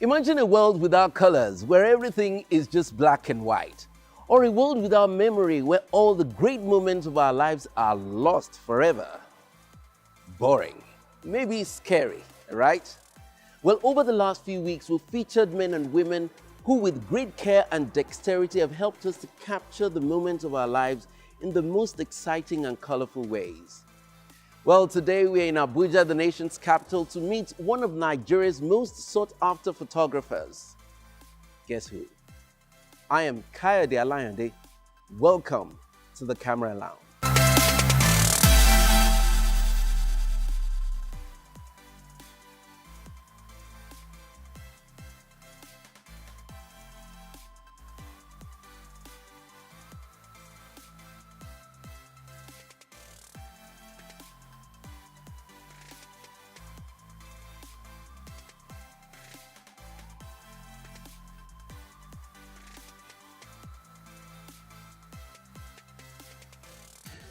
Imagine a world without colors, where everything is just black and white. Or a world without memory, where all the great moments of our lives are lost forever. Boring. Maybe scary, right? Well, over the last few weeks, we've featured men and women who with great care and dexterity have helped us to capture the moments of our lives in the most exciting and colorful ways. Well, today we're in Abuja, the nation's capital, to meet one of Nigeria's most sought-after photographers. Guess who? I am Kayode Alayande. Welcome to the Camera Lounge.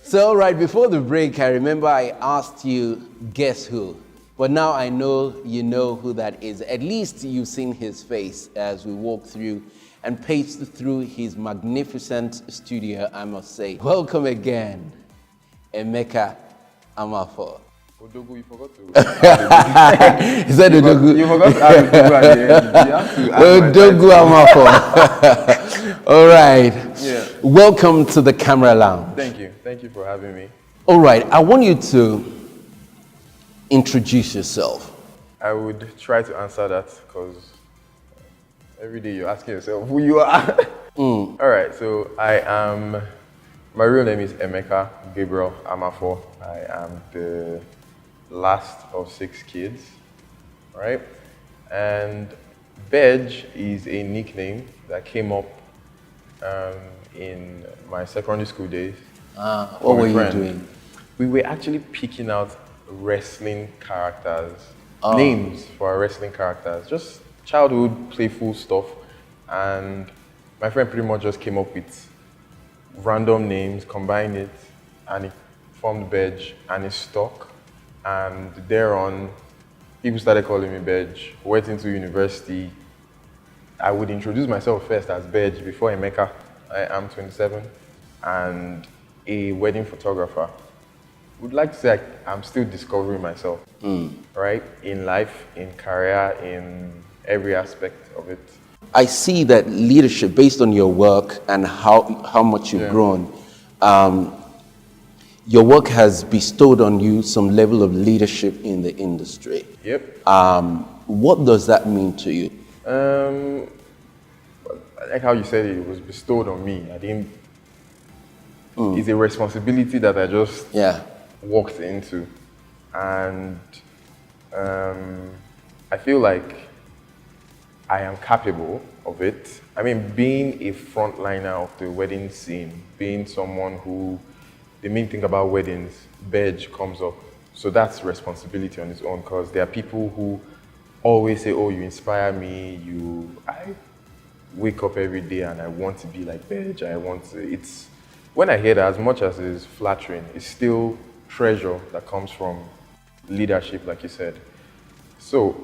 So right before the break, I remember I asked you, guess who? But now I know you know who that is. At least you've seen his face as we walk through and paced through his magnificent studio, I must say. Welcome again, Emeka Amafo. Odogu, you forgot to. Is that Odogu? You forgot to add Odogu at the end. You have to add Odogu Amafo. All right. Yeah. Welcome to the Camera Lounge. Thank you. Thank you for having me. All right. I want you to introduce yourself. I would try to answer that because every day you're asking yourself who you are. All right. So my real name is Emeka Gabriel Amafo. I am the last of 6 kids, right? And Bedge is a nickname that came up in my secondary school days. What were you doing? We were actually picking out wrestling characters, names for our wrestling characters, just childhood playful stuff. And my friend pretty much just came up with random names, combined it, and it formed Bedge, and it stuck. And thereon, people started calling me Bedge. Went into university. I would introduce myself first as Bedge before Emeka. I am 27 and a wedding photographer. Would like to say I'm still discovering myself, right? In life, in career, in every aspect of it. I see that leadership, based on your work and how much you've grown, your work has bestowed on you some level of leadership in the industry. Yep. What does that mean to you? Like how you said it was bestowed on me. I didn't. It's a responsibility that I just walked into, and I feel like I am capable of it. I mean, being a frontliner of the wedding scene, being someone who the main thing about weddings, Bedge comes up. So that's responsibility on its own, because there are people who always say, oh, you inspire me, I wake up every day and I want to be like Bedge. When I hear that, as much as it's flattering, it's still treasure that comes from leadership, like you said. So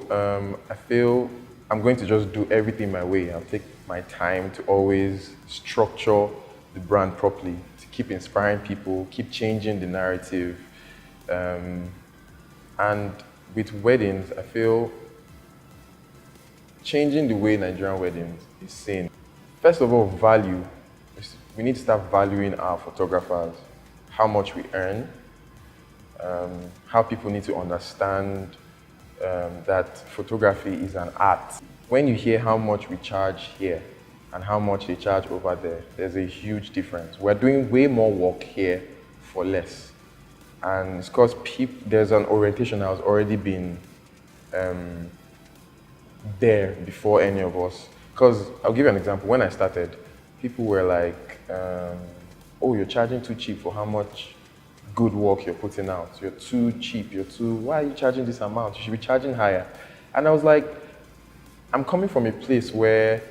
I feel I'm going to just do everything my way. I'll take my time to always structure the brand properly, to keep inspiring people, keep changing the narrative. And with weddings, I feel changing the way Nigerian weddings is seen. First of all, value. We need to start valuing our photographers, how much we earn, how people need to understand that photography is an art. When you hear how much we charge here and how much they charge over there, there's a huge difference. We're doing way more work here for less. And it's because there's an orientation that has already been there before any of us. Because I'll give you an example. When I started, people were like, oh, you're charging too cheap for how much good work you're putting out. You're too cheap. Why are you charging this amount? You should be charging higher. And I was like, I'm coming from a place where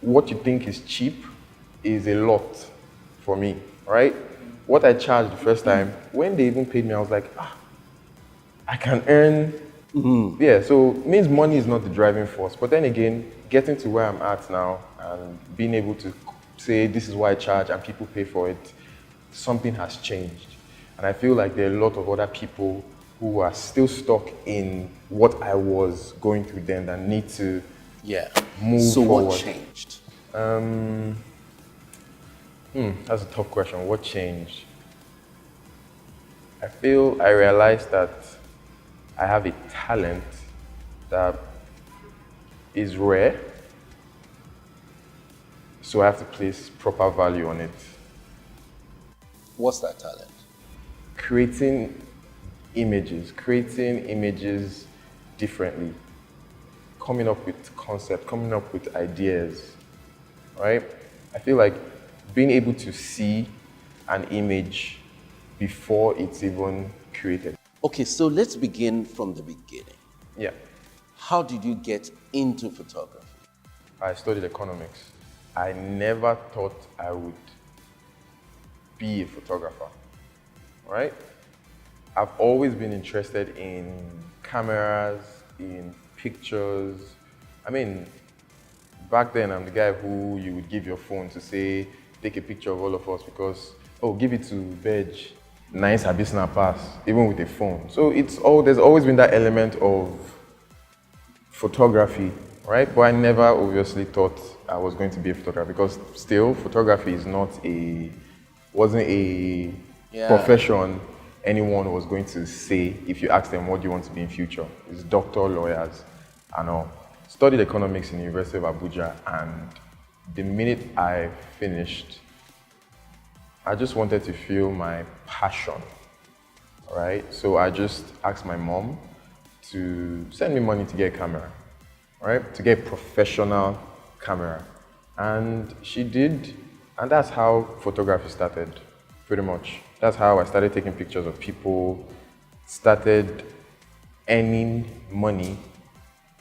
what you think is cheap is a lot for me, right? What I charged the first time, when they even paid me, I was like, I can earn Yeah, so it means money is not the driving force. But then again, getting to where I'm at now and being able to say this is what I charge and people pay for it, something has changed. And I feel like there are a lot of other people who are still stuck in what I was going through then that need to move so forward. What changed? That's a tough question. What changed? I realized that I have a talent that is rare, so I have to place proper value on it. What's that talent? Creating images differently, coming up with concepts, coming up with ideas, right? I feel like being able to see an image before it's even created. Okay, so let's begin from the beginning. Yeah. How did you get into photography? I studied economics. I never thought I would be a photographer, right? I've always been interested in cameras, in pictures. I mean, back then I'm the guy who you would give your phone to say, take a picture of all of us because, oh, give it to Bedge. Nice Abisna pass, even with a phone. So there's always been that element of photography, right? But I never obviously thought I was going to be a photographer because still photography wasn't a profession anyone was going to say if you ask them what do you want to be in future. It's doctor, lawyers, and all. Studied economics in the University of Abuja, and the minute I finished, I just wanted to feel my passion, right? So I just asked my mom to send me money to get a camera, right? To get a professional camera. And she did, and that's how photography started, pretty much. That's how I started taking pictures of people, started earning money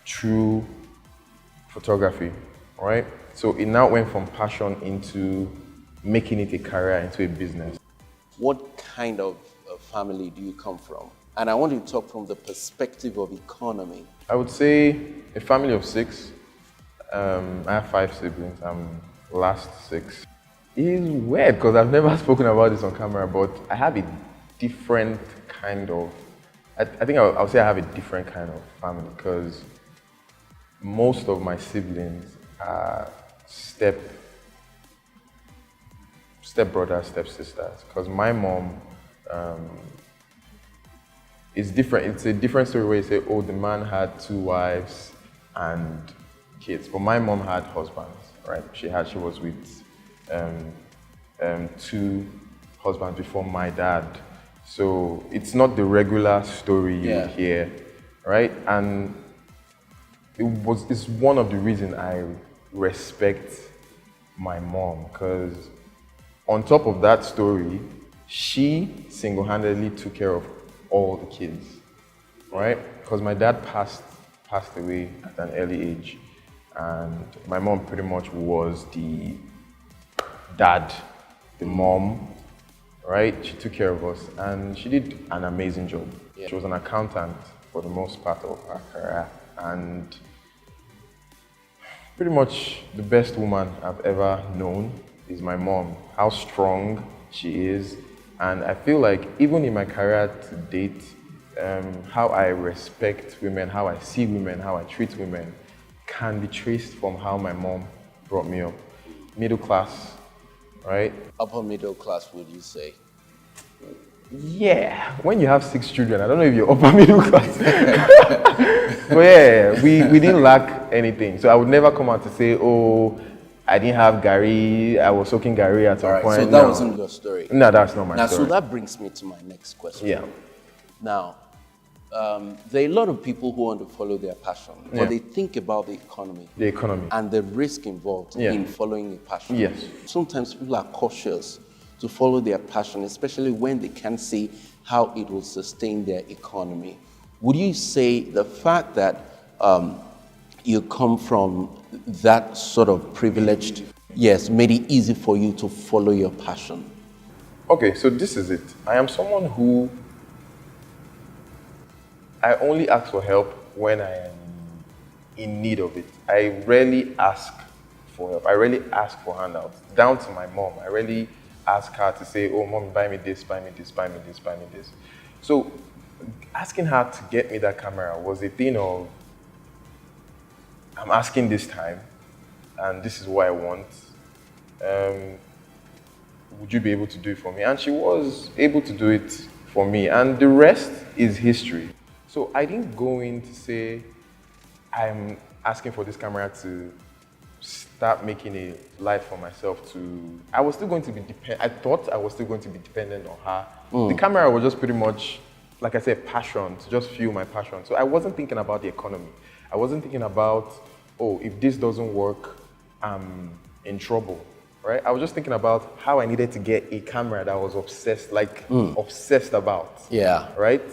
through photography, right? So it now went from passion into making it a career, into a business. What kind of family do you come from? And I want you to talk from the perspective of economy. I would say a family of 6. I have 5 siblings. I'm last 6. It's weird because I've never spoken about this on camera, but I have a different kind of, I think I'll say I have a different kind of family because most of my siblings are stepbrothers, stepsisters, because my mom is different. It's a different story where you say, oh, the man had 2 wives and kids, but my mom had husbands, right? She was with 2 husbands before my dad. So it's not the regular story you hear, right? And it's one of the reasons I respect my mom, because on top of that story, she single-handedly took care of all the kids, right? Because my dad passed away at an early age, and my mom pretty much was the dad, the mom, right? She took care of us, and she did an amazing job. Yeah. She was an accountant for the most part of her career, and pretty much the best woman I've ever known is my mom. How strong she is, and I feel like even in my career to date, how I respect women, how I see women, how I treat women can be traced from how my mom brought me up. Middle class, right? Upper middle class, would you say? Yeah, when you have 6 children, I don't know if you're upper middle class. But yeah, we didn't lack anything. So I would never come out to say, oh, I didn't have Gary, I was soaking Gary at some point. So that wasn't your story? No, that's not my story. So that brings me to my next question. Yeah. Now, there are a lot of people who want to follow their passion, but they think about the economy. The economy. And the risk involved in following a passion. Yes. Sometimes people are cautious to follow their passion, especially when they can't see how it will sustain their economy. Would you say the fact that you come from that sort of privileged, made it easy for you to follow your passion? Okay, so this is it. I am someone who, I only ask for help when I am in need of it. I rarely ask for help. I rarely ask for handouts. Down to my mom, I rarely ask her to say, oh, mom, buy me this, buy me this, buy me this, buy me this. So asking her to get me that camera was a thing of, I'm asking this time, and this is what I want. Would you be able to do it for me? And she was able to do it for me, and the rest is history. So I didn't go in to say, I'm asking for this camera to start making a life for myself to, I was still going to be I thought I was still going to be dependent on her. The camera was just pretty much, like I said, passion, to just fuel my passion. So I wasn't thinking about the economy. I wasn't thinking about, oh, if this doesn't work, I'm in trouble, right? I was just thinking about how I needed to get a camera that I was obsessed, obsessed about. Yeah. Right?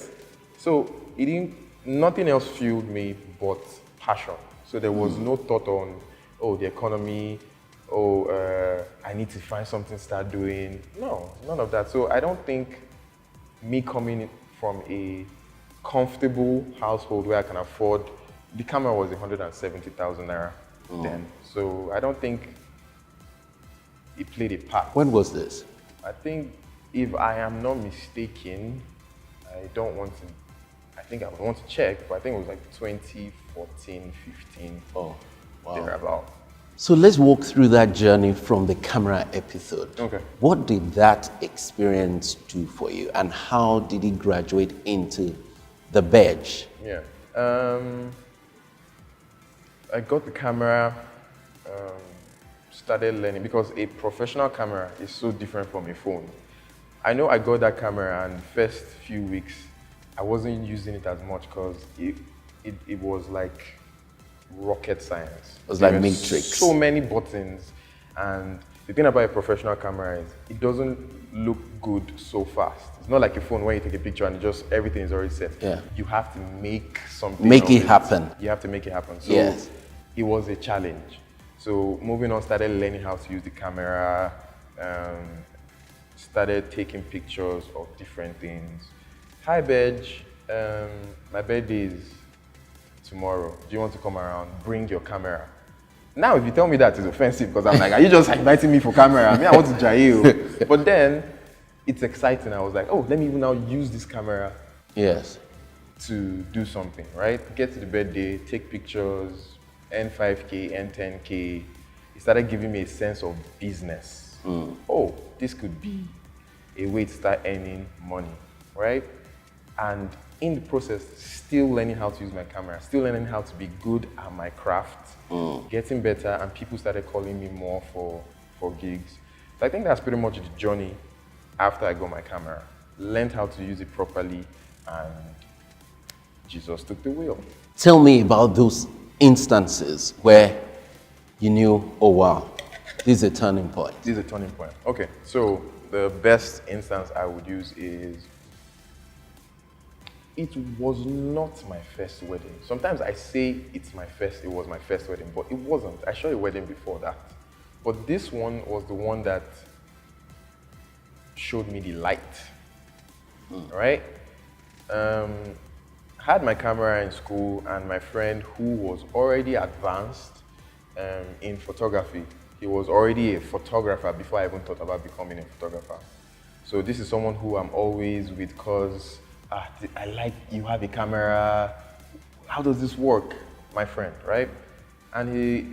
So nothing else fueled me but passion. So there was no thought on, oh, the economy, I need to find something to start doing. No, none of that. So I don't think me coming from a comfortable household where I can afford, the camera was 170,000 naira then. So I don't think it played a part. When was this? I think, if I am not mistaken, I think I would want to check, but I think it was like 2014, 15. Oh, wow. Thereabout. So let's walk through that journey from the camera episode. Okay. What did that experience do for you, and how did it graduate into the Bedge? Yeah. I got the camera, started learning, because a professional camera is so different from a phone. I know I got that camera, and the first few weeks, I wasn't using it as much because it was like rocket science. It was like Matrix. So many buttons, and the thing about a professional camera is it doesn't look good so fast. It's not like a phone where you take a picture and just everything is already set. Yeah. You have to make something. Make it happen. You have to make it happen. So yes. It was a challenge. So moving on, started learning how to use the camera, started taking pictures of different things. Hi, Bedge. My birthday is tomorrow. Do you want to come around? Bring your camera. Now, if you tell me that, it's offensive, because I'm like, are you just inviting me for camera? I mean, I want to jail. But then, it's exciting. I was like, oh, let me even now use this camera. Yes. To do something, right? Get to the birthday, take pictures, earn 5K, earn 10K. It started giving me a sense of business. Oh, this could be a way to start earning money, right? And in the process, still learning how to use my camera, still learning how to be good at my craft, getting better, and people started calling me more for gigs. So I think that's pretty much the journey after I got my camera. Learned how to use it properly, and Jesus took the wheel. Tell me about those instances where you knew, oh wow, this is a turning point. This is a turning point. Okay, so the best instance I would use is, it was not my first wedding. Sometimes I say it was my first wedding, but it wasn't. I shot a wedding before that. But this one was the one that showed me the light, right? Had my camera in school, and my friend who was already advanced in photography, he was already a photographer before I even thought about becoming a photographer. So this is someone who I'm always with, because I like, you have a camera, how does this work? My friend, right? And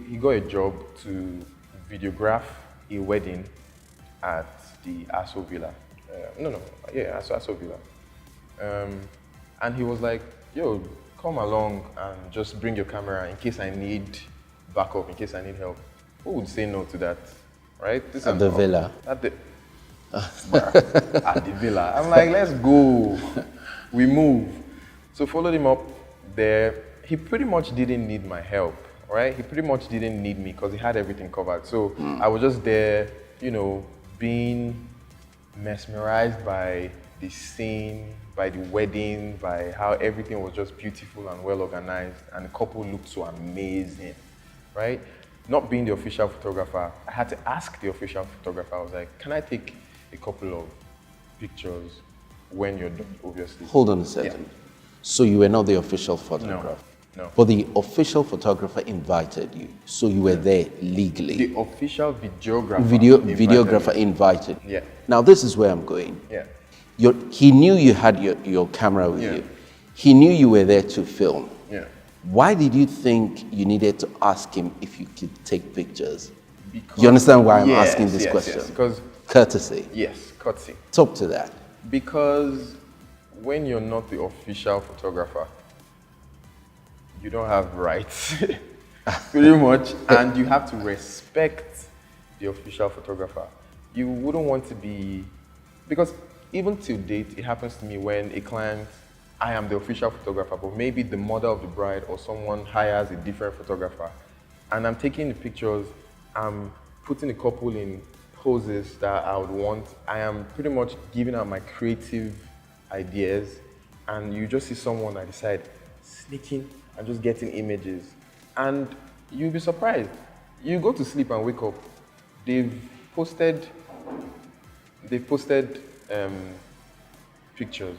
he got a job to videograph a wedding at the Aso Villa. Aso Villa. And he was like, yo, come along and just bring your camera in case I need backup, in case I need help. Who would say no to that, right? This at the villa. At the villa. I'm like, let's go. We move. So followed him up there. He pretty much didn't need my help, right? He pretty much didn't need me because he had everything covered. So I was just there, being mesmerized by the scene, by the wedding, by how everything was just beautiful and well organized, and the couple looked so amazing, right? Not being the official photographer, I had to ask the official photographer. I was like, can I take a couple of pictures when you're done, obviously? Hold on a second. So you were not the official photographer? No. But the official photographer invited you, so you were there legally? The official videographer Videographer invited. Yeah. Now this is where I'm going. Yeah. He knew you had your camera with Yeah. you. He knew you were there to film. Yeah. Why did you think you needed to ask him if you could take pictures? Because, You understand why I'm asking this yes, question? Yes, because courtesy. yes, courtesy. Talk to that. Because when you're not the official photographer, you don't have rights, pretty much, and you have to respect the official photographer. You wouldn't want to be, because even till date, it happens to me when a client, I am the official photographer, but maybe the mother of the bride or someone hires a different photographer, and I'm taking the pictures, I'm putting a couple in poses that I would want. I am pretty much giving out my creative ideas, and you just see someone I decide sneaking and just getting images, and you'll be surprised. You go to sleep and wake up, they've posted pictures,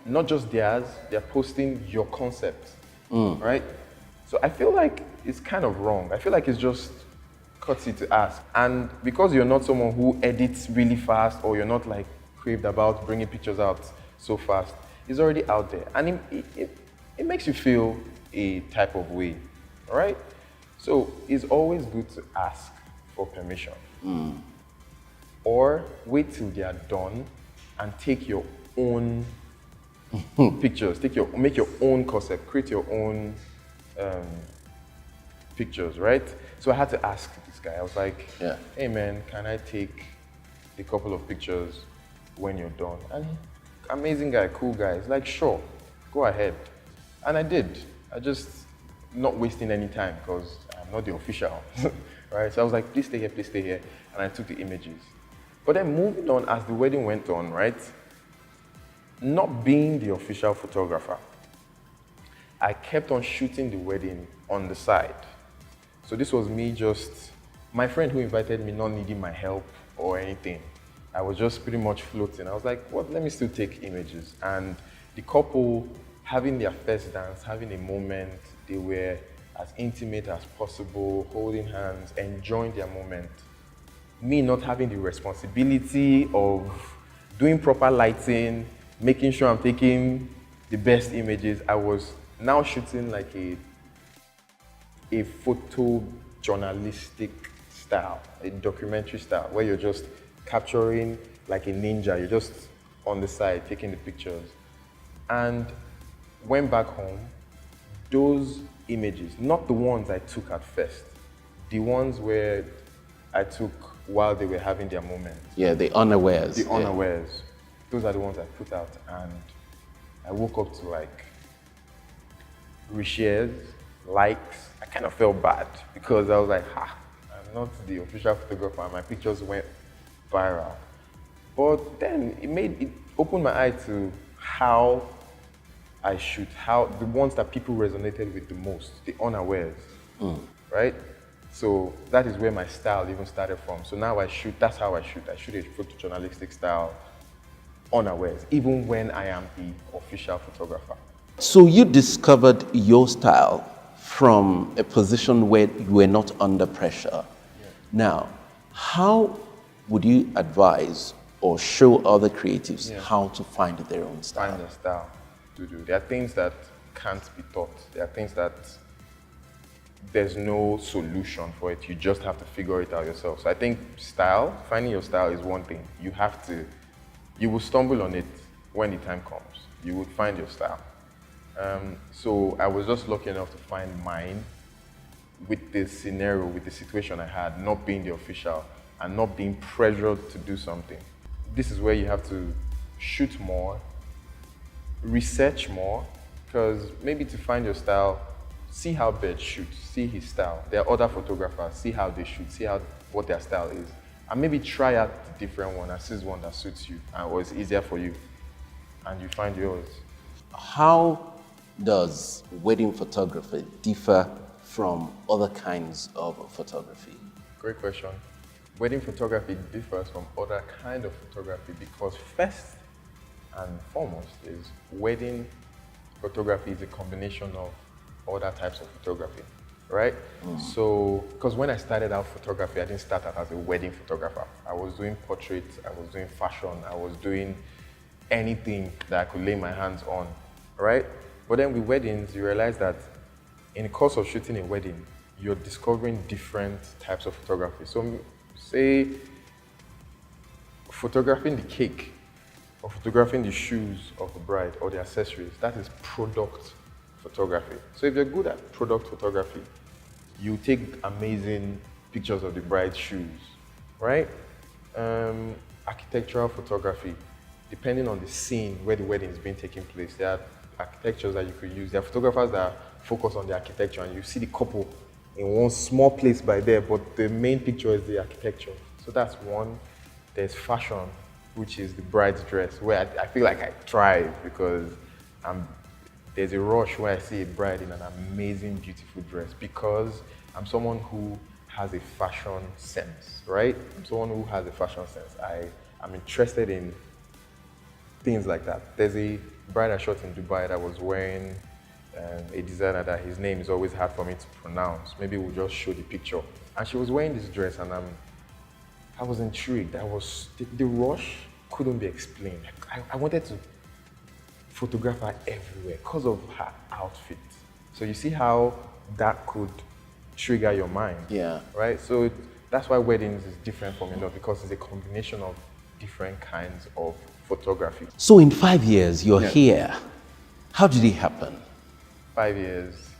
not just theirs, they're posting your concept, right? So I feel like it's kind of wrong. I feel like it's just courtesy to ask. And because you're not someone who edits really fast, or you're not like craved about bringing pictures out so fast, it's already out there. And it makes you feel a type of way, all right? So it's always good to ask for permission. Or wait till they are done and take your own pictures, make your own concept, create your own pictures, right? So I had to ask this guy. I was like, hey man, can I take a couple of pictures when you're done? And amazing guy, cool guy. He's like, sure, go ahead. And I did. I just not wasting any time because I'm not the official, right? So I was like, please stay here. And I took the images. But then moving on as the wedding went on, right? Not being the official photographer, I kept on shooting the wedding on the side. So this was me just, my friend who invited me not needing my help or anything. I was just pretty much floating. I was like, what, let me still take images. And the couple having their first dance, having a moment, they were as intimate as possible, holding hands, enjoying their moment. Me not having the responsibility of doing proper lighting, making sure I'm taking the best images. I was now shooting like a photojournalistic style, a documentary style, where you're just capturing like a ninja. You're just on the side taking the pictures. And went back home, those images, not the ones I took at first, the ones where I took while they were having their moment. Yeah, the unawares. The unawares. Those are the ones I put out, and I woke up to like reshares, likes. I kind of felt bad because I was like, I'm not the official photographer, and my pictures went viral. But then it opened my eye to how I shoot, how the ones that people resonated with the most, the unawares, right? So that is where my style even started from. So now I shoot, that's how I shoot. I shoot a photojournalistic style, unawares, even when I am the official photographer. So you discovered your style from a position where you were not under pressure. Now, how would you advise or show other creatives how to find their own style? Find their style to do. There are things that can't be taught. There are things that there's no solution for it. You just have to figure it out yourself. So I think style, finding your style is one thing. You will stumble on it when the time comes. You will find your style. So I was just lucky enough to find mine with the scenario, with the situation I had, not being the official and not being pressured to do something. This is where you have to shoot more, research more, because maybe to find your style, see how Bedge shoots, see his style. There are other photographers, see how they shoot, see what their style is. And maybe try out the different one and see one that suits you or is easier for you, and you find yours. How does wedding photography differ from other kinds of photography? Great question. Wedding photography differs from other kind of photography because first and foremost is wedding photography is a combination of other types of photography, right? So, because when I started out photography, I didn't start out as a wedding photographer. I was doing portraits, I was doing fashion, I was doing anything that I could lay my hands on, right? But then with weddings, you realize that in the course of shooting a wedding, you're discovering different types of photography. So, say, photographing the cake or photographing the shoes of the bride or the accessories, that is product photography. So if you're good at product photography, you take amazing pictures of the bride's shoes, right? Architectural photography, depending on the scene where the wedding is being taking place, there are architectures that you could use. There are photographers that focus on the architecture and you see the couple in one small place by there, but the main picture is the architecture. So that's one. There's fashion, which is the bride's dress, where I feel like I thrive because there's a rush where I see a bride in an amazing, beautiful dress because I'm someone who has a fashion sense, right? I'm someone who has a fashion sense. I'm interested in things like that. There's a bride I shot in Dubai that was wearing a designer that his name is always hard for me to pronounce. Maybe we'll just show the picture. And she was wearing this dress and I was intrigued. The rush couldn't be explained. I wanted to photograph her everywhere because of her outfit. So you see how that could trigger your mind. Yeah. Right? So that's why weddings is different from because it's a combination of different kinds of photography. So in 5 years, you're here. How did it happen? 5 years.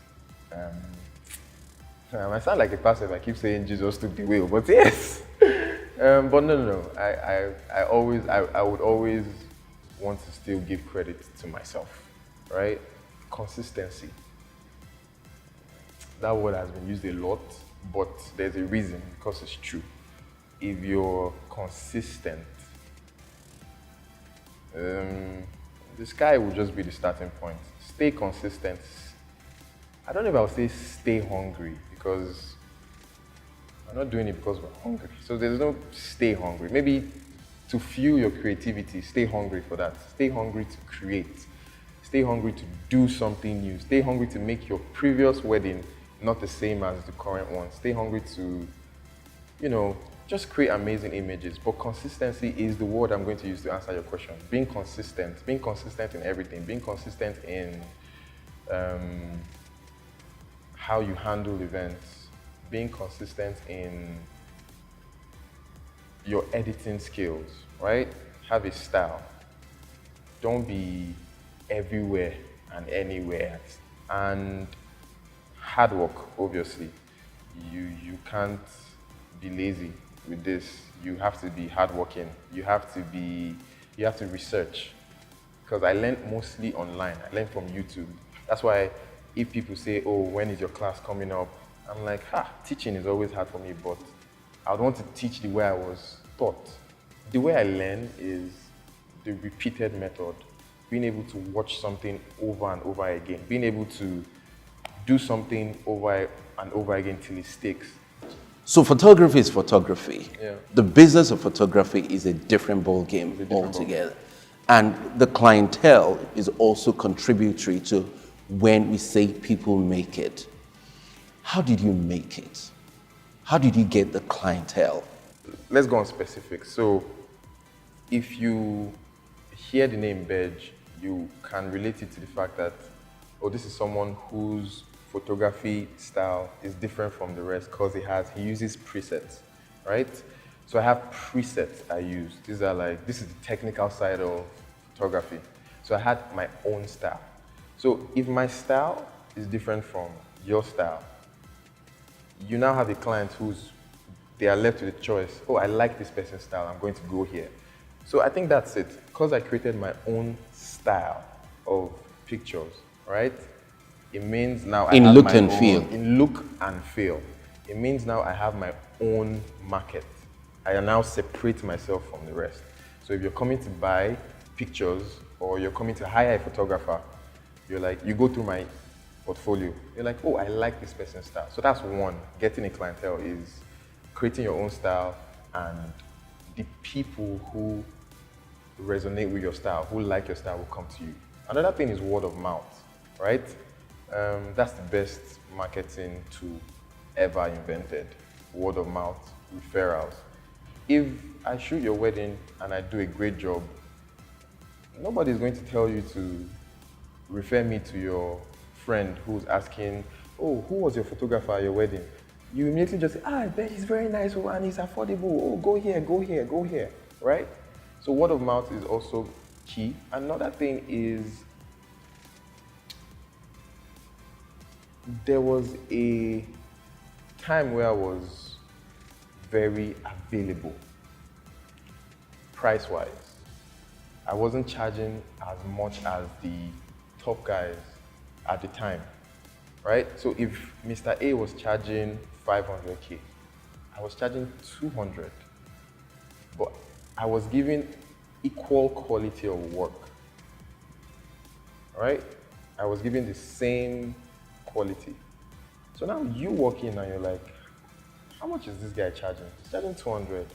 I sound like a pastor if I keep saying Jesus took the wheel, but yes. But no. I would always want to still give credit to myself, right? Consistency. That word has been used a lot, but there's a reason because it's true. If you're consistent, the sky will just be the starting point. Stay consistent. I don't know if I would say stay hungry because I'm not doing it because we're hungry. So there's no stay hungry. Maybe to fuel your creativity, stay hungry for that. Stay hungry to create. Stay hungry to do something new. Stay hungry to make your previous wedding not the same as the current one. Stay hungry to, just create amazing images. But consistency is the word I'm going to use to answer your question. Being consistent in everything, being consistent in how you handle events, being consistent in your editing skills, right? Have a style. Don't be everywhere and anywhere. And hard work, obviously. You can't be lazy with this. You have to be hardworking. You have to research. Because I learned mostly online. I learned from YouTube. That's why if people say, oh, when is your class coming up? I'm like, teaching is always hard for me, but I would want to teach the way I was taught. The way I learn is the repeated method. Being able to watch something over and over again. Being able to do something over and over again till it sticks. So photography is photography. Yeah. The business of photography is a different ball game altogether. And the clientele is also contributory to when we say people make it. How did you make it? How did you get the clientele? Let's go on specifics. So if you hear the name Bedge, you can relate it to the fact that, this is someone whose photography style is different from the rest because he uses presets, right? So I have presets I use. This is the technical side of photography. So I had my own style. So if my style is different from your style, you now have a client they are left with a choice. Oh, I like this person's style, I'm going to go here. So I think that's it. Because I created my own style of pictures, right? It means now I have look my and own, feel. In look and feel. It means now I have my own market. I now separate myself from the rest. So if you're coming to buy pictures or you're coming to hire a photographer, you go through my portfolio. You're like, oh, I like this person's style. So that's one. Getting a clientele is creating your own style and the people who resonate with your style, who like your style will come to you. Another thing is word of mouth, right? That's the best marketing tool ever invented. Word of mouth, referrals. If I shoot your wedding and I do a great job, nobody's going to tell you to refer me to your friend who's asking, oh, who was your photographer at your wedding? You immediately just say, I bet he's very nice and he's affordable. Oh, go here, go here, go here, right? So word of mouth is also key. Another thing is, there was a time where I was very available, price-wise. I wasn't charging as much as the top guys at the time, right? So if Mr. A was charging 500K, I was charging 200, but I was giving equal quality of work, right? I was giving the same quality. So now you walk in and you're like, how much is this guy charging? He's charging 200.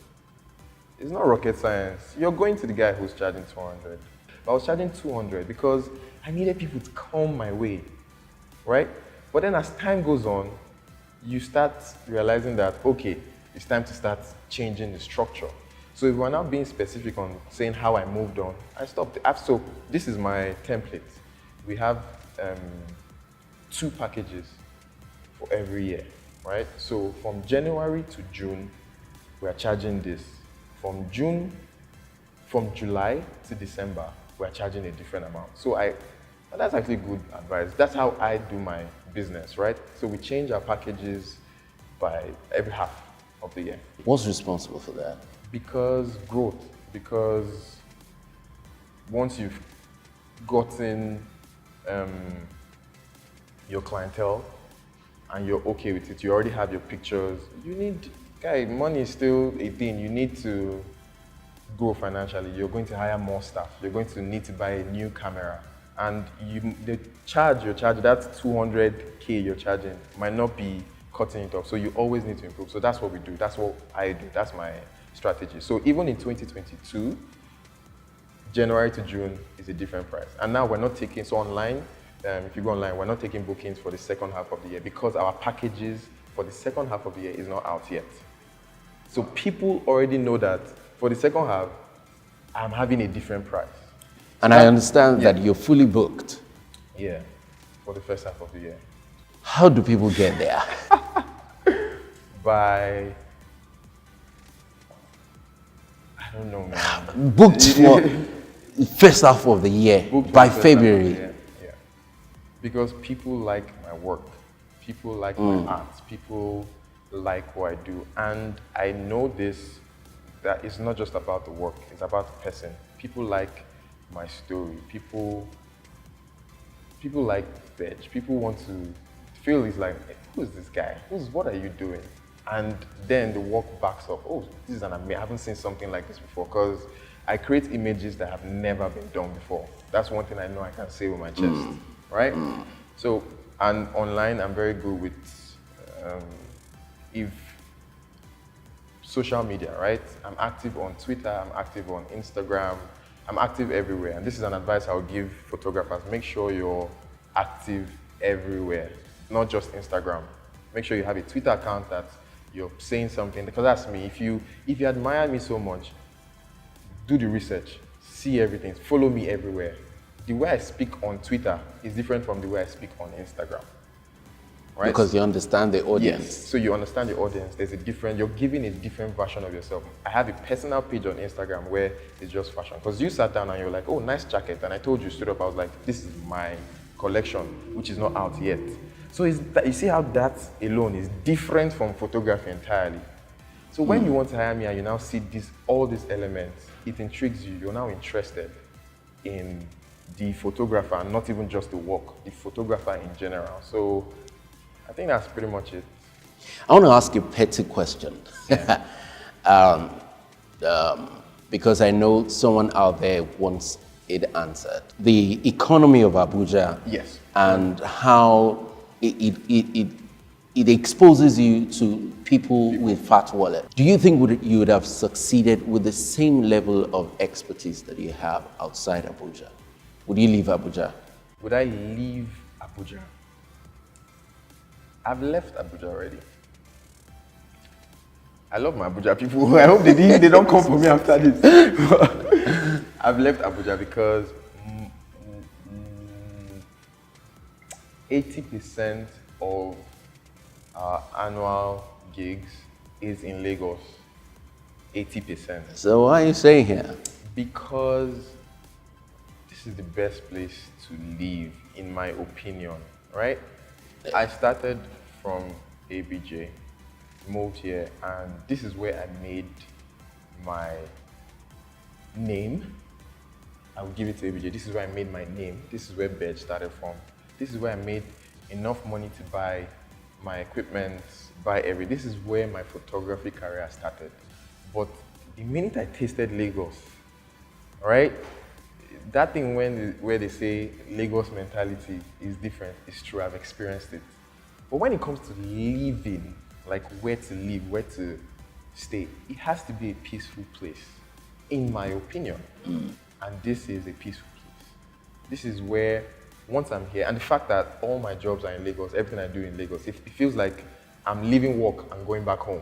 It's not rocket science. You're going to the guy who's charging 200. But I was charging 200 because I needed people to come my way, right? But then as time goes on, you start realizing that, okay, it's time to start changing the structure. So if we're now being specific on saying how I moved on, I stopped. So this is my template. We have 2 packages for every year, right? So from January to June, we're charging this. From July to December, we're charging a different amount. So that's actually good advice. That's how I do my business, right? So we change our packages by every half of the year. What's responsible for that? Because growth. Because once you've gotten your clientele and you're okay with it, you already have your pictures, money is still a thing. You need to grow financially. You're going to hire more staff. You're going to need to buy a new camera. And the charge you're charging, that 200K you're charging, might not be cutting it off. So you always need to improve. So that's what we do. That's what I do. That's my strategy. So even in 2022, January to June is a different price. And now we're not taking, so online, if you go online, we're not taking bookings for the second half of the year because our packages for the second half of the year is not out yet. So people already know that for the second half, I'm having a different price. And I understand that you're fully booked. Yeah, for the first half of the year. How do people get there? I don't know, man. Booked for the first half of the year, by February. Yeah. Because people like my work. People like my art. People like what I do. And I know this, that it's not just about the work, it's about the person. People like my story. People like BEDGE. People want to feel, it's like, who is this guy? What are you doing? And then the work backs up. Oh, this is I haven't seen something like this before, because I create images that have never been done before. That's one thing I know I can say with my chest, right? So, and online, I'm very good with social media, right? I'm active on Twitter, I'm active on Instagram, I'm active everywhere. And this is an advice I would give photographers. Make sure you're active everywhere, not just Instagram. Make sure you have a Twitter account that you're saying something, because that's me. If you admire me so much, do the research, see everything, follow me everywhere. The way I speak on Twitter is different from the way I speak on Instagram. Right? Because you understand the audience. Yes. So you understand the audience. You're giving a different version of yourself. I have a personal page on Instagram where it's just fashion. Because you sat down and you're like, oh, nice jacket. And I told you straight up, I was like, this is my collection, which is not out yet. So you see how that alone is different from photography entirely. So when you want to hire me and you now see all these elements, it intrigues you. You're now interested in the photographer, and not even just the work, the photographer in general. So I think that's pretty much it. I want to ask you a petty question. Yeah. Because I know someone out there wants it answered. The economy of Abuja. Yes. And how it it exposes you to people with fat wallet. Do you think you would have succeeded with the same level of expertise that you have outside Abuja? Would you leave Abuja? Would I leave Abuja? I've left Abuja already. I love my Abuja people. I hope they don't come for me after this. I've left Abuja because 80% of our annual gigs is in Lagos. 80%. So why are you saying here? Because this is the best place to live, in my opinion, right? I started from ABJ, moved here, and this is where I made my name. I will give it to ABJ. This is where I made my name. This is where Bedge started from. This is where I made enough money to buy my equipment, buy everything. This is where my photography career started. But the minute I tasted Lagos, right? That thing where they say Lagos mentality is different, it's true, I've experienced it. But when it comes to living, like where to live, where to stay, it has to be a peaceful place, in my opinion. And this is a peaceful place. This is where, once I'm here, and the fact that all my jobs are in Lagos, everything I do in Lagos, it feels like I'm leaving work and going back home,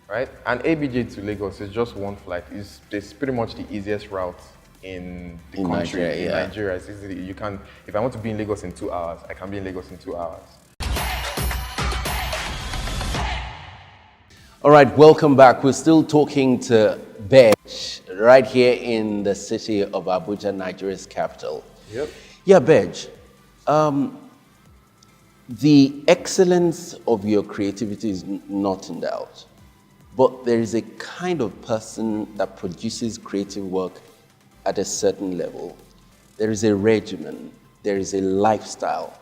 right? And ABJ to Lagos is just one flight. It's pretty much the easiest route in the country. Nigeria, yeah. In Nigeria, it's easily, you can, if I want to be in Lagos in 2 hours, I can be in Lagos in 2 hours. All right, welcome back. We're still talking to Bedge right here in the city of Abuja, Nigeria's capital. Yep. Yeah, Bedge. The excellence of your creativity is not in doubt, but there is a kind of person that produces creative work at a certain level. There is a regimen, there is a lifestyle.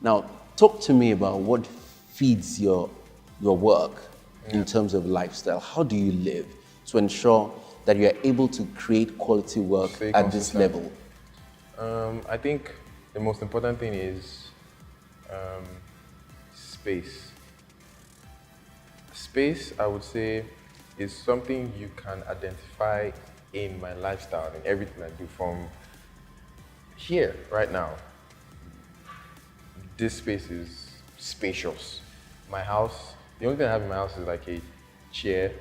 Now, talk to me about what feeds your work in terms of lifestyle. How do you live to ensure that you are able to create quality work at this level? I think the most important thing is space. Space, I would say, is something you can identify in my lifestyle, in everything I do, from here, right now. This space is spacious. My house, the only thing I have in my house is like a chair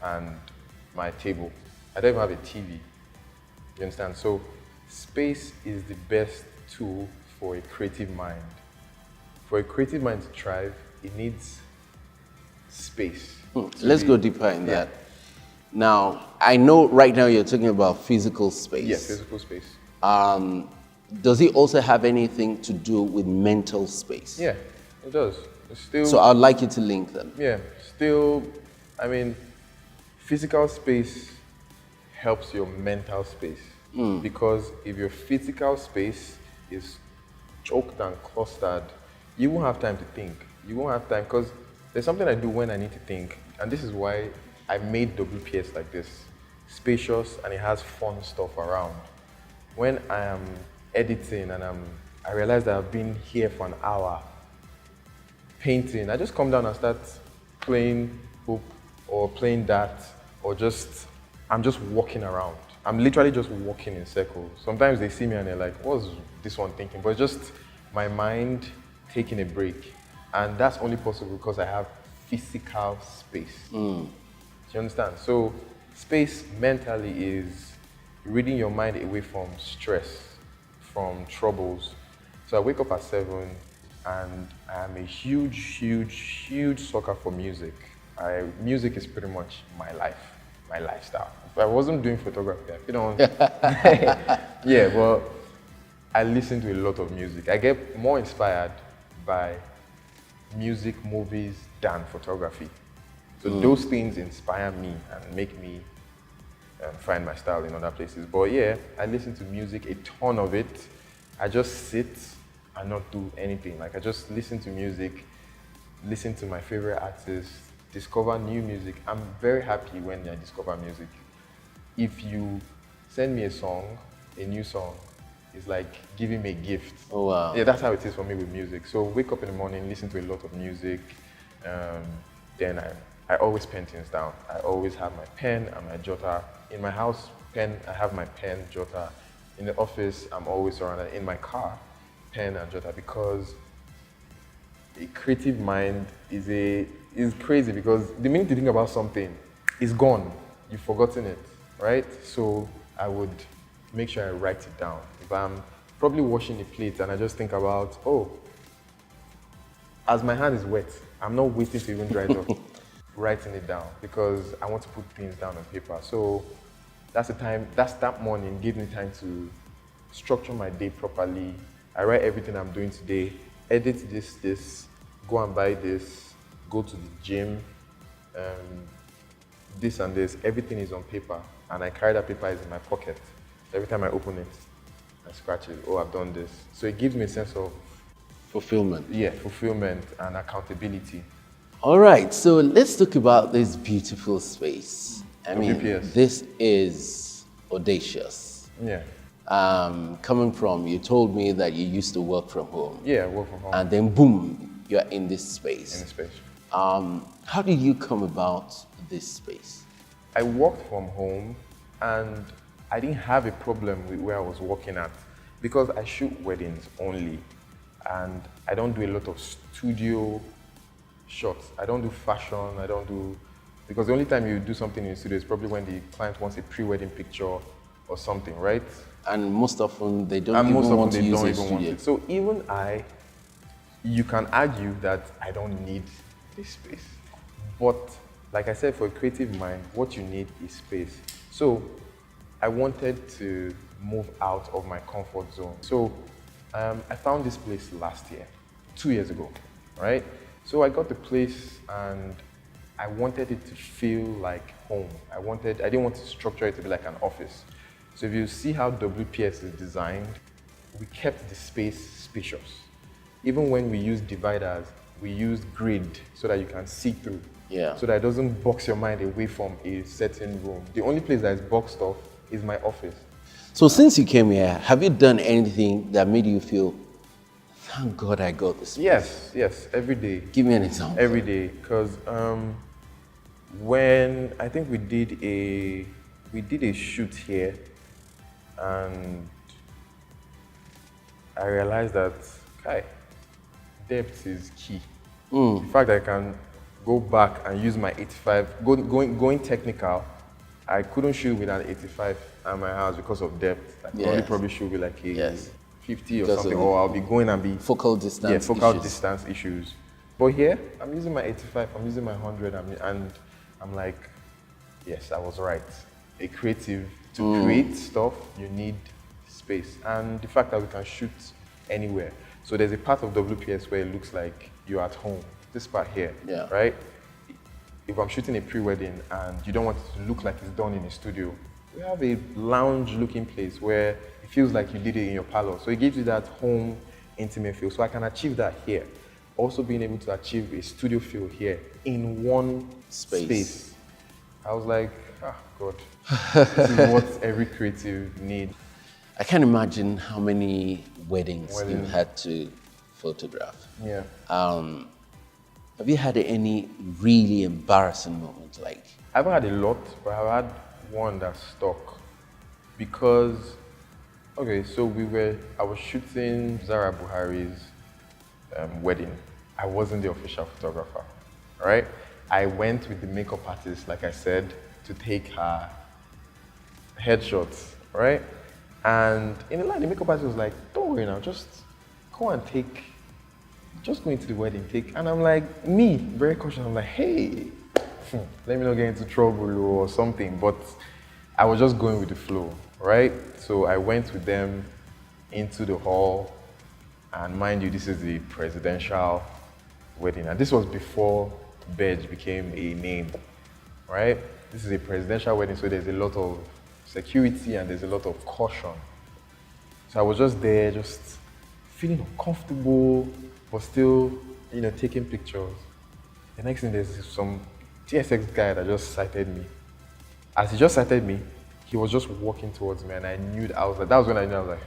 and my table. I don't even have a TV. You understand? So space is the best tool for a creative mind. For a creative mind to thrive, it needs space. Let's go deeper in that. Now, I know right now you're talking about physical space. Yes, physical space. Does it also have anything to do with mental space? Yeah, it does. It's still. So I'd like you to link them. Yeah, still, I mean, physical space helps your mental space. Because if your physical space is choked and clustered, you won't have time to think. You won't have time, because there's something I do when I need to think, and this is why I made WPS like this, spacious, and it has fun stuff around. When I am editing and I realize that I've been here for an hour painting, I just come down and start playing hoop or playing dart, or I'm just walking around. I'm literally just walking in circles. Sometimes they see me and they're like, what's this one thinking? But it's just my mind taking a break. And that's only possible because I have physical space. Do you understand? So space mentally is reading your mind away from stress, from troubles. So I wake up at 7 and I'm a huge sucker for music. Music is pretty much my life, my lifestyle. If I wasn't doing photography, I don't. Yeah, well, I listen to a lot of music. I get more inspired by music, movies, than photography. So those things inspire me and make me find my style in other places. But yeah, I listen to music, a ton of it. I just sit and not do anything. Like, I just listen to music, listen to my favorite artists, discover new music. I'm very happy when I discover music. If you send me a song, a new song, is like giving me a gift. Oh, wow. Yeah, that's how it is for me with music. So wake up in the morning, listen to a lot of music, then I always pen things down. I always have my pen and my jotter. In my house, I have my pen, jotter. In the office, I'm always surrounded. In my car, pen and jotter, because a creative mind is crazy, because the minute you think about something, it's gone. You've forgotten it, right? So I would make sure I write it down. If I'm probably washing a plate and I just think about, oh, as my hand is wet, I'm not waiting to even dry it off, writing it down, because I want to put things down on paper. So that morning gives me time to structure my day properly. I write everything I'm doing today, edit this, go and buy this, go to the gym, this and this, everything is on paper, and I carry that paper is in my pocket. Every time I open it, I scratch it, oh, I've done this. So it gives me a sense of fulfillment. Yeah, fulfillment and accountability. All right, so let's talk about this beautiful space. I mean, WPS. this is audacious. Yeah. Coming from, you told me that you used to work from home. Yeah, work from home. And then boom, you're in this space. In the space. How did you come about this space? I worked from home, and I didn't have a problem with where I was working at, because I shoot weddings only, and I don't do a lot of studio shots. I don't do fashion, because the only time you do something in the studio is probably when the client wants a pre-wedding picture or something, right? And most often they don't even want to use a studio. So even you can argue that I don't need this space. But like I said, for a creative mind, what you need is space. So I wanted to move out of my comfort zone. So I found this place last year, 2 years ago, right? So I got the place and I wanted it to feel like home. I didn't want to structure it to be like an office. So if you see how WPS is designed, we kept the space spacious. Even when we use dividers, we use grid so that you can see through. Yeah. So that it doesn't box your mind away from a certain room. The only place that is boxed off is my office. So since you came here, have you done anything that made you feel, thank God I got this place? Yes, every day. Give me an example. Every day, because when I think we did a shoot here, and I realized that depth is key. The fact that I can go back and use my 85, going technical, I couldn't shoot with an 85 at my house because of depth. I could only probably shoot with like a 50 or something, or I'll be going and be focal distance. Yeah, focal distance issues. But here, I'm using my 85, I'm using my 100, and I'm like, yes, I was right. A creative, to create stuff, you need space. And the fact that we can shoot anywhere. So there's a part of WPS where it looks like you're at home. This part here, right? If I'm shooting a pre-wedding and you don't want it to look like it's done in a studio, we have a lounge-looking place where it feels like you did it in your parlor. So it gives you that home, intimate feel. So I can achieve that here. Also being able to achieve a studio feel here in one space. I was like, God, this is what every creative needs. I can't imagine how many weddings you had to photograph. Yeah. Have you had any really embarrassing moment? Like, I haven't had a lot, but I've had one that stuck. Because, so I was shooting Zara Buhari's wedding. I wasn't the official photographer, right? I went with the makeup artist, like I said, to take her headshots, right? And in the line, the makeup artist was like, don't worry now, just go and take, just go into the wedding, take. And I'm like, me, very cautious, I'm like, hey, let me not get into trouble or something. But I was just going with the flow, right? So I went with them into the hall, and mind you, this is the presidential wedding. And this was before BEDGE became a name, right? This is a presidential wedding, so there's a lot of security and there's a lot of caution. So I was just there, just feeling uncomfortable, but still, taking pictures. The next thing, there's some TSX guy that just sighted me. As he just sighted me, he was just walking towards me, and I knew that was when I knew, I was like,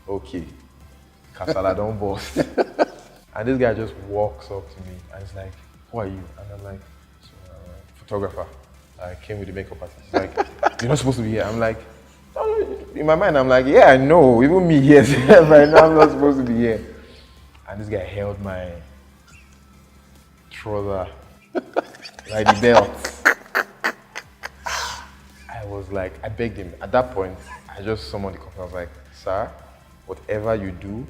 okay, Kasala don't bust. And this guy just walks up to me and he's like, who are you? And I'm like, photographer. I came with the makeup artist. He's like, you're not supposed to be here. I'm like, oh. In my mind, I'm like, yeah, I know. Even me here, but I know I'm not supposed to be here. And this guy held my trouser, like the belt. I was like, I begged him. At that point, I just summoned the company. I was like, sir, whatever you do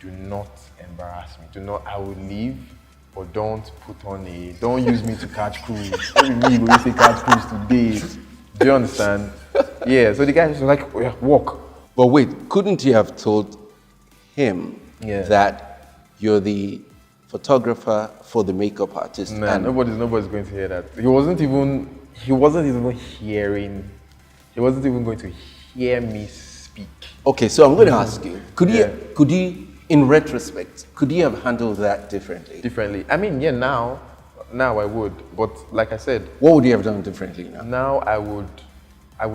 not embarrass me. Do not, I will leave, but don't don't use me to catch cruise. Don't be me going to say catch cruise today. Do you understand? Yeah, so the guy was like, oh, yeah, walk. But wait, couldn't you have told him that you're the photographer for the makeup artist? Nah, nobody's going to hear that. He wasn't even going to hear me speak. Okay, so I'm going to ask you, could you, in retrospect, could you have handled that differently? Differently. I mean, yeah, now I would, but like I said, what would you have done differently now? Now I would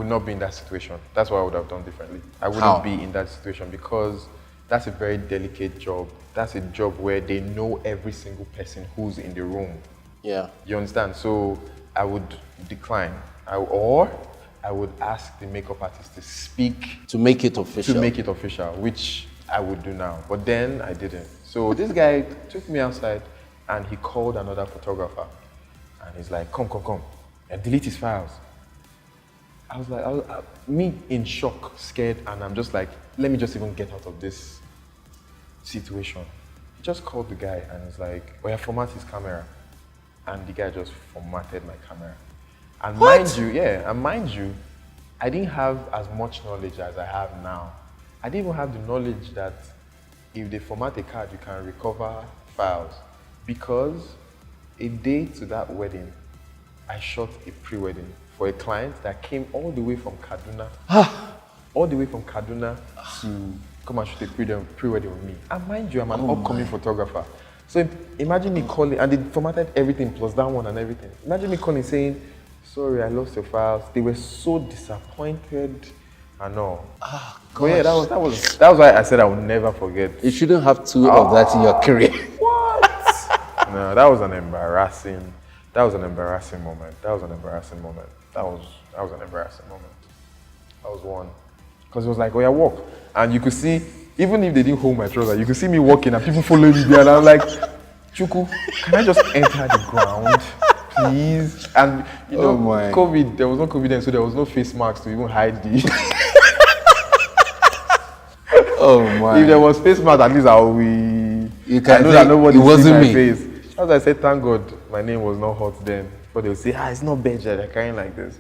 not be in that situation. That's what I would have done differently. I wouldn't be in that situation because that's a very delicate job. That's a job where they know every single person who's in the room. Yeah. You understand? So I would decline. Or I would ask the makeup artist to speak. To make it official. To make it official, which I would do now. But then I didn't. So this guy took me outside and he called another photographer. And he's like, come. And delete his files. I was like, me in shock, scared, and I'm just like, let me just even get out of this situation. He just called the guy and was like, oh yeah, format his camera. And the guy just formatted my camera. And mind you, I didn't have as much knowledge as I have now. I didn't even have the knowledge that if they format a card, you can recover files. Because a day to that wedding, I shot a pre-wedding for a client that came all the way from Kaduna. To come and shoot a pre-wedding with me. And mind you, I'm an upcoming photographer. So imagine me calling, and they formatted everything plus that one and everything. Imagine me calling saying, sorry, I lost your files. They were so disappointed and all. But yeah, that was why I said I would never forget. You shouldn't have two of that in your career. What? No, that was an embarrassing moment. That was an embarrassing moment. That was one. Because it was like, oh yeah, walk. And you could see, even if they didn't hold my trouser, you could see me walking and people following me there. And I'm like, Chuku, can I just enter the ground, please? And you know, COVID, there was no COVID then, so there was no face masks to even hide the... Oh my. If there was face mask, at least I know that nobody see my face. As I said, thank God my name was not hot then. But they'll say, it's not Bedge, they're carrying like this.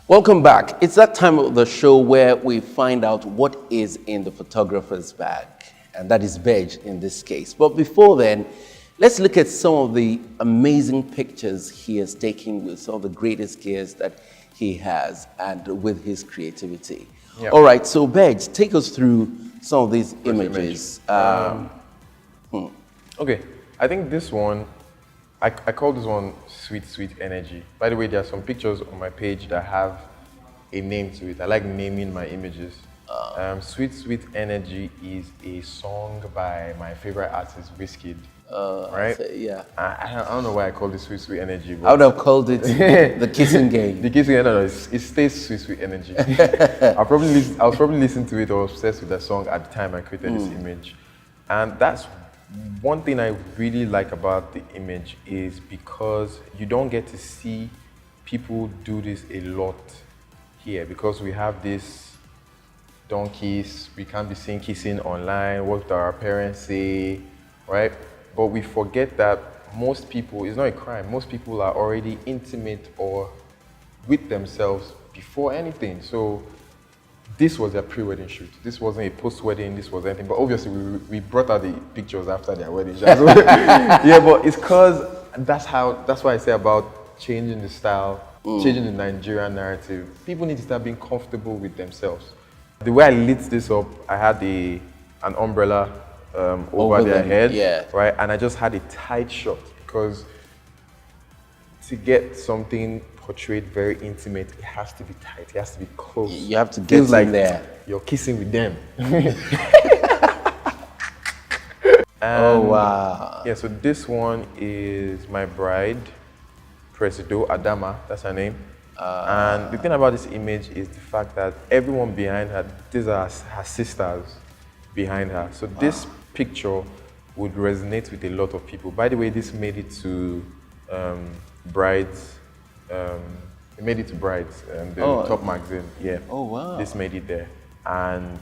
Welcome back. It's that time of the show where we find out what is in the photographer's bag. And that is Bedge in this case. But before then, let's look at some of the amazing pictures he has taken with some of the greatest gears that he has and with his creativity. Yep. All right, so Bedge, take us through some of these images. Okay, I think this one, I call this one Sweet Energy. By the way, there are some pictures on my page that have a name to it. I like naming my images. Sweet Energy is a song by my favorite artist, Wizkid. Right? Yeah. I don't know why I call it Sweet Energy. But I would have called it the kissing game. The kissing game, no, it stays Sweet Energy. I was probably listening to it or obsessed with that song at the time I created this image. And that's one thing I really like about the image is because you don't get to see people do this a lot here because we have this don't kiss, we can't be seen kissing online, what do our parents say, right? But we forget that most people, it's not a crime, most people are already intimate or with themselves before anything. So this was their pre-wedding shoot. This wasn't a post-wedding, this was anything. But obviously we brought out the pictures after their wedding. Yeah, but it's because that's why I say about changing the style, changing the Nigerian narrative. People need to start being comfortable with themselves. The way I lit this up, I had an umbrella over their head, right? And I just had a tight shot because to get something portrait very intimate, it has to be tight, it has to be close. You have to get Feels like in there. you're kissing with them. Oh, wow. Yeah, so this one is my bride, Presido Adama, that's her name. And the thing about this image is the fact that everyone behind her, these are her sisters behind her. So this picture would resonate with a lot of people. By the way, this made it to Brides. It made it to Brides, the top magazine. Yeah. Oh, wow. This made it there. And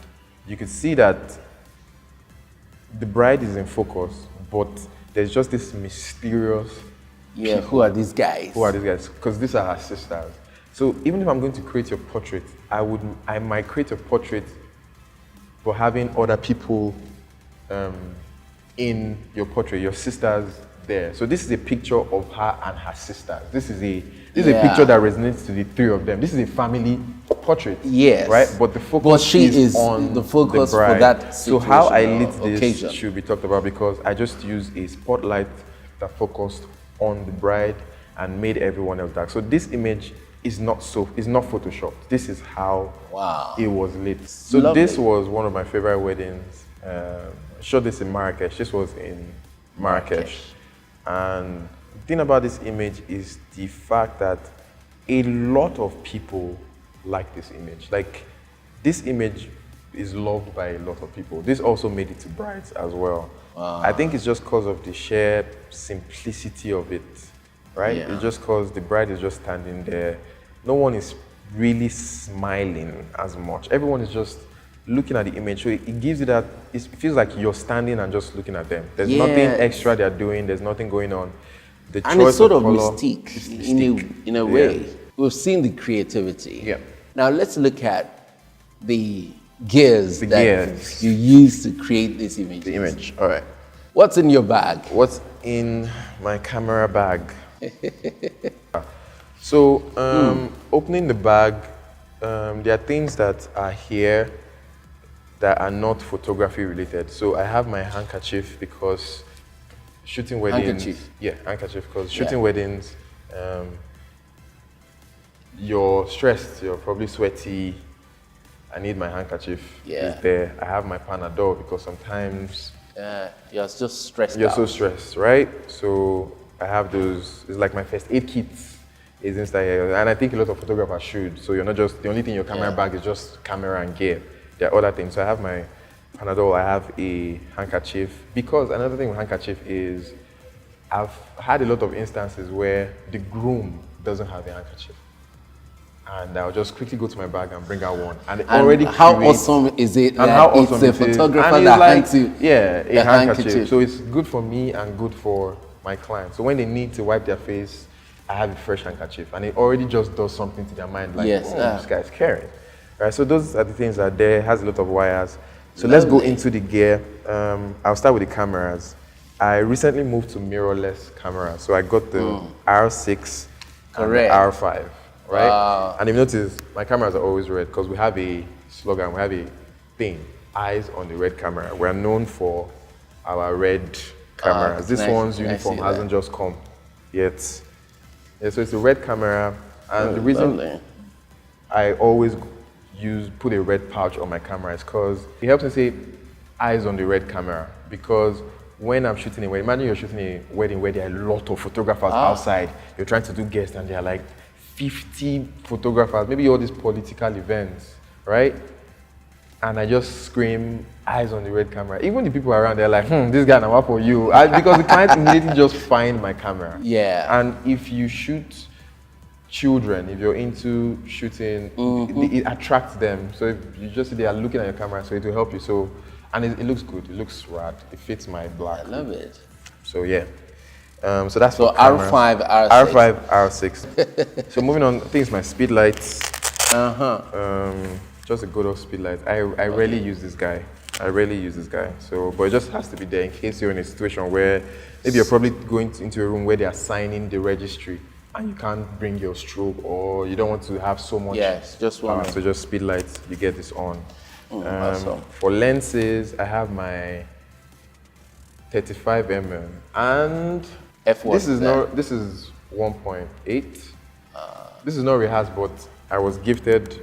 you could see that the bride is in focus, but there's just this mysterious Yeah, who are these guys? Who are these guys? Because these are her sisters. So even if I'm going to create your portrait, I might create a portrait for having other people in your portrait, your sisters there. So this is a picture of her and her sisters. This is a picture that resonates to the three of them. This is a family portrait. Yes. Right? But the focus is on the focus the bride. for that So how I lit this occasion should be talked about, because I just used a spotlight that focused on the bride and made everyone else dark. So this image is not photoshopped. This is how it was lit. So Lovely. This was one of my favorite weddings. I shot this in Marrakesh. This was in Marrakesh. And the thing about this image is the fact that a lot of people like this image. Like, this image is loved by a lot of people. This also made it to Brides as well. Wow. I think it's just because of the sheer simplicity of it, right? Yeah. It's just because the bride is just standing there. No one is really smiling as much. Everyone is just looking at the image. So it gives you that, it feels like you're standing and just looking at them. There's nothing extra they're doing. There's nothing going on. The and choice it's sort of color, mystique, in a way. We've seen the creativity. Yeah. Now let's look at the gears that you use to create this image. The image, all right. What's in your bag? What's in my camera bag? So, opening the bag, there are things that are here that are not photography related. So I have my handkerchief because shooting weddings. Handkerchief? Yeah, handkerchief, because shooting weddings, you're stressed, you're probably sweaty. I need my handkerchief. Yeah. It's there. I have my Panadol because sometimes You're just stressed you're out. so stressed, right? So I have those. It's like my first aid kit is inside here, and I think a lot of photographers should. So you're not just, the only thing in your camera bag is just camera and gear. There are other things. So I have my Panadol. I have a handkerchief, because another thing with handkerchief is I've had a lot of instances where the groom doesn't have a handkerchief. And I'll just quickly go to my bag and bring out one. And already how awesome is it that how awesome it's a it is. photographer And that it's hands you a handkerchief. handkerchief. So it's good for me and good for my clients. So when they need to wipe their face, I have a fresh handkerchief. And it already just does something to their mind, like, this guy's caring. Right, so those are the things that are there. It has a lot of wires. So let's go into the gear. I'll start with the cameras. I recently moved to mirrorless cameras. So I got the R6 and the R5. Right? Wow. And if you notice, my cameras are always red because we have a slogan, we have a thing, eyes on the red camera. We're known for our red cameras. This one's uniform hasn't just come yet. Yeah, so it's a red camera, and the reason I always put a red pouch on my camera is because it helps me say eyes on the red camera, because when I'm shooting a wedding, imagine you're shooting a wedding where there are a lot of photographers outside, you're trying to do guests and they're like 50 photographers, maybe all these political events, right? And I just scream, eyes on the red camera. Even the people around, they're like, this guy, now what for you? Because the clients immediately just find my camera. Yeah. And if you shoot children, if you're into shooting, it attracts them. So if you just see they are looking at your camera, so it will help you. So, and it looks good, it looks rad, it fits my black. I love it. So yeah. So that's so for cameras. R5, R6. R5, R6. So moving on, I think it's my speed lights. Just a good old speed light. I rarely use this guy. So, but it just has to be there in case you're in a situation where maybe you're probably going into a room where they are signing the registry and you can't bring your strobe, or you don't want to have so much. Yes, just one. So just speed lights, you get this on. Awesome. For lenses, I have my 35mm and F1. this is 1.8. This is not rehearsed, but I was gifted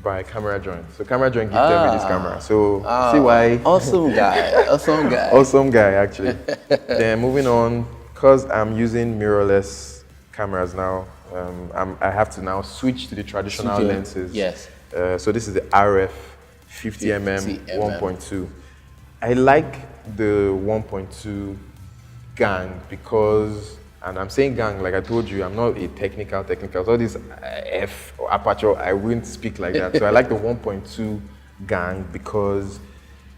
by CAMERAjOINT. So CAMERAjOINT gifted me this camera. So see why? Awesome guy. Awesome guy. Awesome guy, actually. Then moving on, because I'm using mirrorless cameras now, I have to now switch to the traditional lenses. Yes. So this is the RF 50mm 1.2. I like the 1.2 gang because, and I'm saying gang like I told you, I'm not a technical. So this F or aperture, I wouldn't speak like that. So I like the 1.2 gang because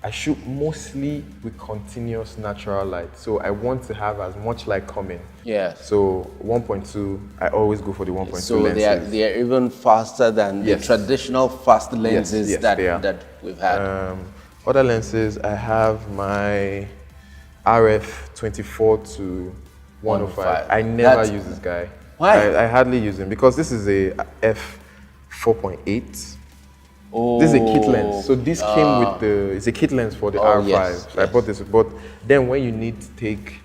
I shoot mostly with continuous natural light. So I want to have as much light coming. Yeah. So 1.2, I always go for the 1.2 so lenses. they are even faster than the traditional fast lenses that we've had. Other lenses, I have my RF 24 to 105. I never use this guy. Why? I hardly use him because this is a f 4.8. Oh. This is a kit lens. So this came with the, it's a kit lens for the R5. Yes, so I bought this, but then when you need to take,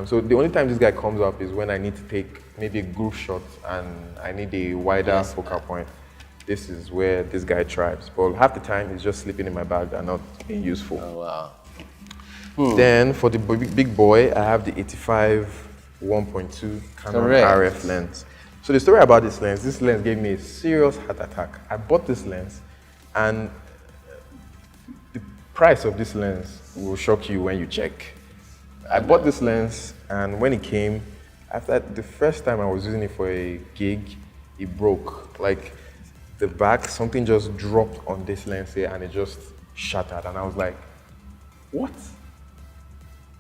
so the only time this guy comes up is when I need to take maybe a group shot and I need a wider focal point. This is where this guy thrives. But half the time it's just sleeping in my bag and not being useful. Oh, wow. Then for the big boy, I have the 85 1.2 Canon RF lens. So the story about this lens gave me a serious heart attack. I bought this lens and the price of this lens will shock you when you check. I bought this lens and when it came, after the first time I was using it for a gig, it broke. Like the back, something just dropped on this lens here and it just shattered. And I was like, what?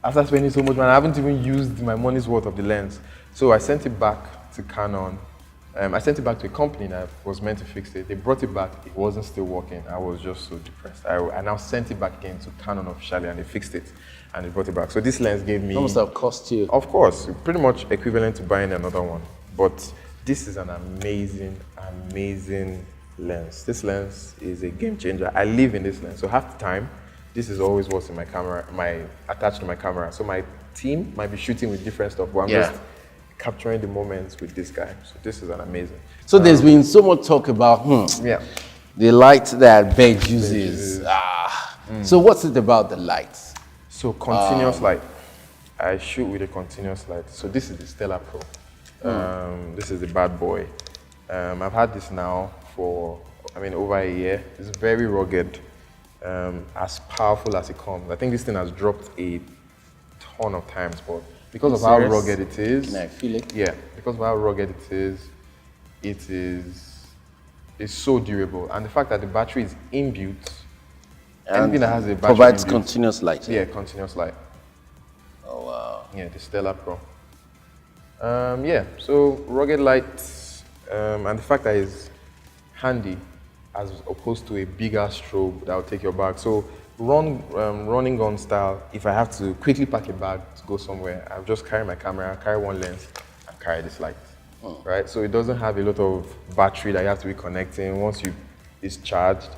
After spending so much money, I haven't even used my money's worth of the lens. So I sent it back to Canon. I sent it back to a company that was meant to fix it. They brought it back, it wasn't still working. I was just so depressed. I now sent it back again to Canon officially and they fixed it and they brought it back. So this lens gave me... How much that cost you? Of course, pretty much equivalent to buying another one. But this is an amazing, amazing lens. This lens is a game changer. I live in this lens. So half the time, this is always what's in my camera, attached to my camera. So my team might be shooting with different stuff, but I'm just capturing the moments with this guy. So this is an amazing. So there's been so much talk about the light that BEDGE uses. So what's it about the lights? So continuous light. I shoot with a continuous light. So this is the Stellar Pro. This is the bad boy. I've had this now for, over a year. It's very rugged, as powerful as it comes. I think this thing has dropped a ton of times, but because of how rugged it is, can I feel it? Yeah, because of how rugged it is so durable, and the fact that the battery is inbuilt. Anything that has a battery provides inbuilt, continuous light. Yeah, continuous light. Oh wow. Yeah, the Stellar Pro. So rugged light, and the fact that it's handy as opposed to a bigger strobe that will take your bag. So running gun style, if I have to quickly pack a bag to go somewhere, I'll just carry my camera, carry one lens, and carry this light, right? So it doesn't have a lot of battery that you have to be connecting. Once it's charged,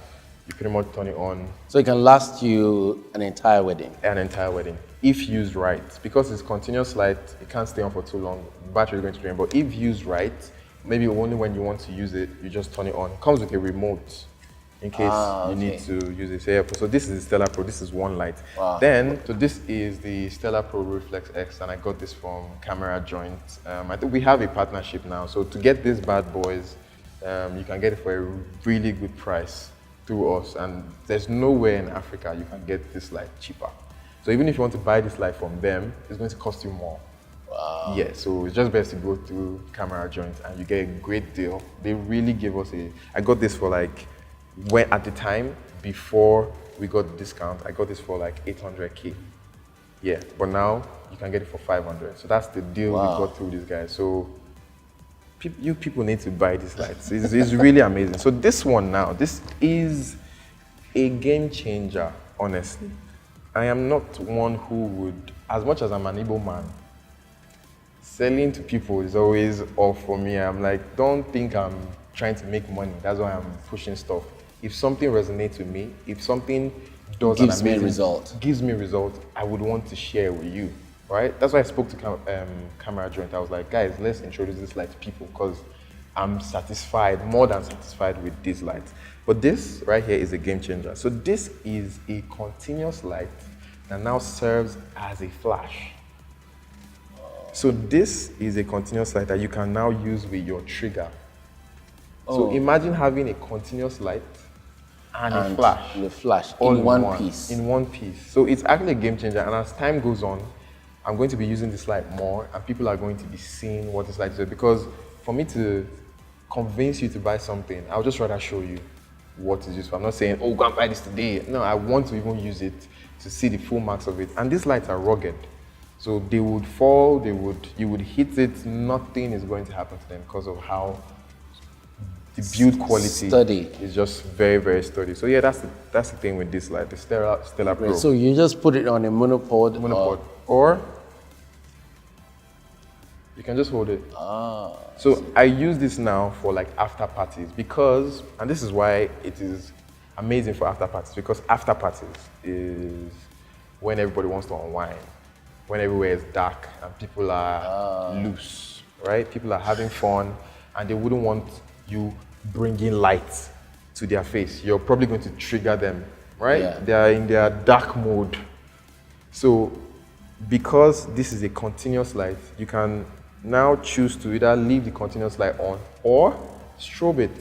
you pretty much turn it on. So it can last you an entire wedding? An entire wedding, if used right. Because it's continuous light, it can't stay on for too long. The battery is going to drain, but if used right, maybe only when you want to use it, you just turn it on. It comes with a remote in case you need to use it. So this is the Stellar Pro, this is one light. Wow. So this is the Stellar Pro Reflex X, and I got this from CAMERAjOINT. I think we have a partnership now. So to get these bad boys, you can get it for a really good price through us. And there's nowhere in Africa you can get this light cheaper. So even if you want to buy this light from them, it's going to cost you more. Wow. Yeah, so it's just best to go through CAMERAjOINT and you get a great deal. They really gave us I got this for at the time, before we got the discount, I got this for 800K. Yeah, but now you can get it for 500. So that's the deal we got through these guys. So you people need to buy these lights. It's really amazing. So this one now, this is a game changer, honestly. I am not one who would, as much as I'm an Igbo man, selling to people is always off for me. I'm like, don't think I'm trying to make money. That's why I'm pushing stuff. If something resonates with me, if something does gives me a result, I would want to share with you, right? That's why I spoke to CAMERAjOINT. I was like, guys, let's introduce this light to people, because I'm satisfied, more than satisfied with this light. But this right here is a game changer. So this is a continuous light that now serves as a flash. So this is a continuous light that you can now use with your trigger. So imagine having a continuous light and a flash. And a flash all in one piece. In one piece. So it's actually a game changer. And as time goes on, I'm going to be using this light more, and people are going to be seeing what this light is. Because for me to convince you to buy something, I'll just rather show you what it's used for. I'm not saying, oh, go and buy this today. No, I want to even use it to see the full marks of it. And these lights are rugged. So they would fall, you would hit it, nothing is going to happen to them because of how the build quality is just very, very sturdy. So yeah, that's the thing with this light, the Stella Pro. So you just put it on a monopod. Or you can just hold it. So I use this now for like after parties because, and this is why it is amazing for after parties, because after parties is when everybody wants to unwind, when everywhere is dark and people are loose, right? People are having fun and they wouldn't want you bringing light to their face. You're probably going to trigger them, right? Yeah. They are in their dark mode. So because this is a continuous light, you can now choose to either leave the continuous light on or strobe it.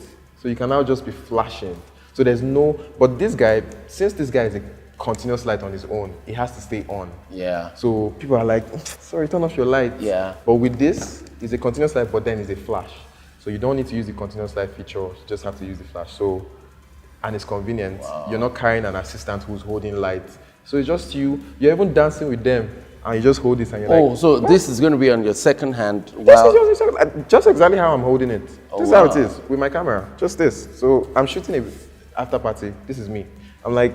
So you can now just be flashing. So there's no, but this guy, since this guy is a continuous light on his own, it has to stay on. Yeah. So people are like, sorry, turn off your light. Yeah. But with this, it's a continuous light, but then it's a flash. So you don't need to use the continuous light feature, you just have to use the flash. So, and it's convenient. Wow. You're not carrying an assistant who's holding light. So it's just you, you're even dancing with them, and you just hold this and you're like, oh, so what? This is going to be on your second hand. This is just exactly how I'm holding it. This is how it is with my camera, just this. So I'm shooting a after party, this is me. I'm like,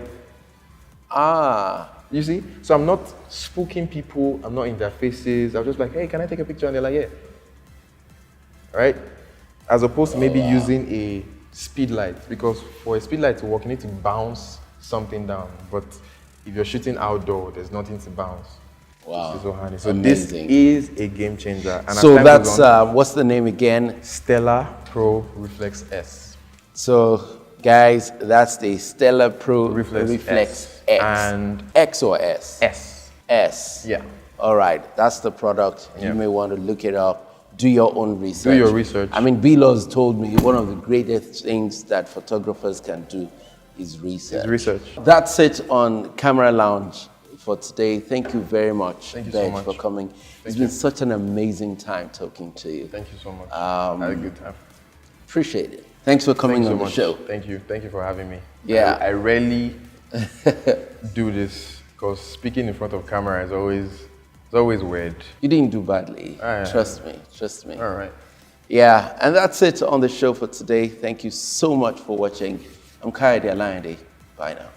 you see? So I'm not spooking people, I'm not in their faces. I'm just like, hey, can I take a picture? And they're like, yeah. Right? As opposed to maybe using a speed light, because for a speed light to work, you need to bounce something down. But if you're shooting outdoor, there's nothing to bounce. Wow. This is so handy. So amazing. This is a game changer. And so that's, what's the name again? Stella Pro Reflex S. So guys, that's the Stella Pro Reflex X. And X or S? S. S. Yeah. All right, that's the product. You may want to look it up. Do your own research. Do your research. I mean, B-Laws told me one of the greatest things that photographers can do is research. That's it on Camera Lounge for today. Thank you very much, Bedge, for coming. It's been such an amazing time talking to you. Thank you so much. I had a good time. Appreciate it. Thanks for coming on the show. Thank you. Thank you for having me. Yeah. I rarely do this because speaking in front of camera is always weird. You didn't do badly. Trust me. All right. Yeah, and that's it on the show for today. Thank you so much for watching. I'm Kayode Alayande. Bye now.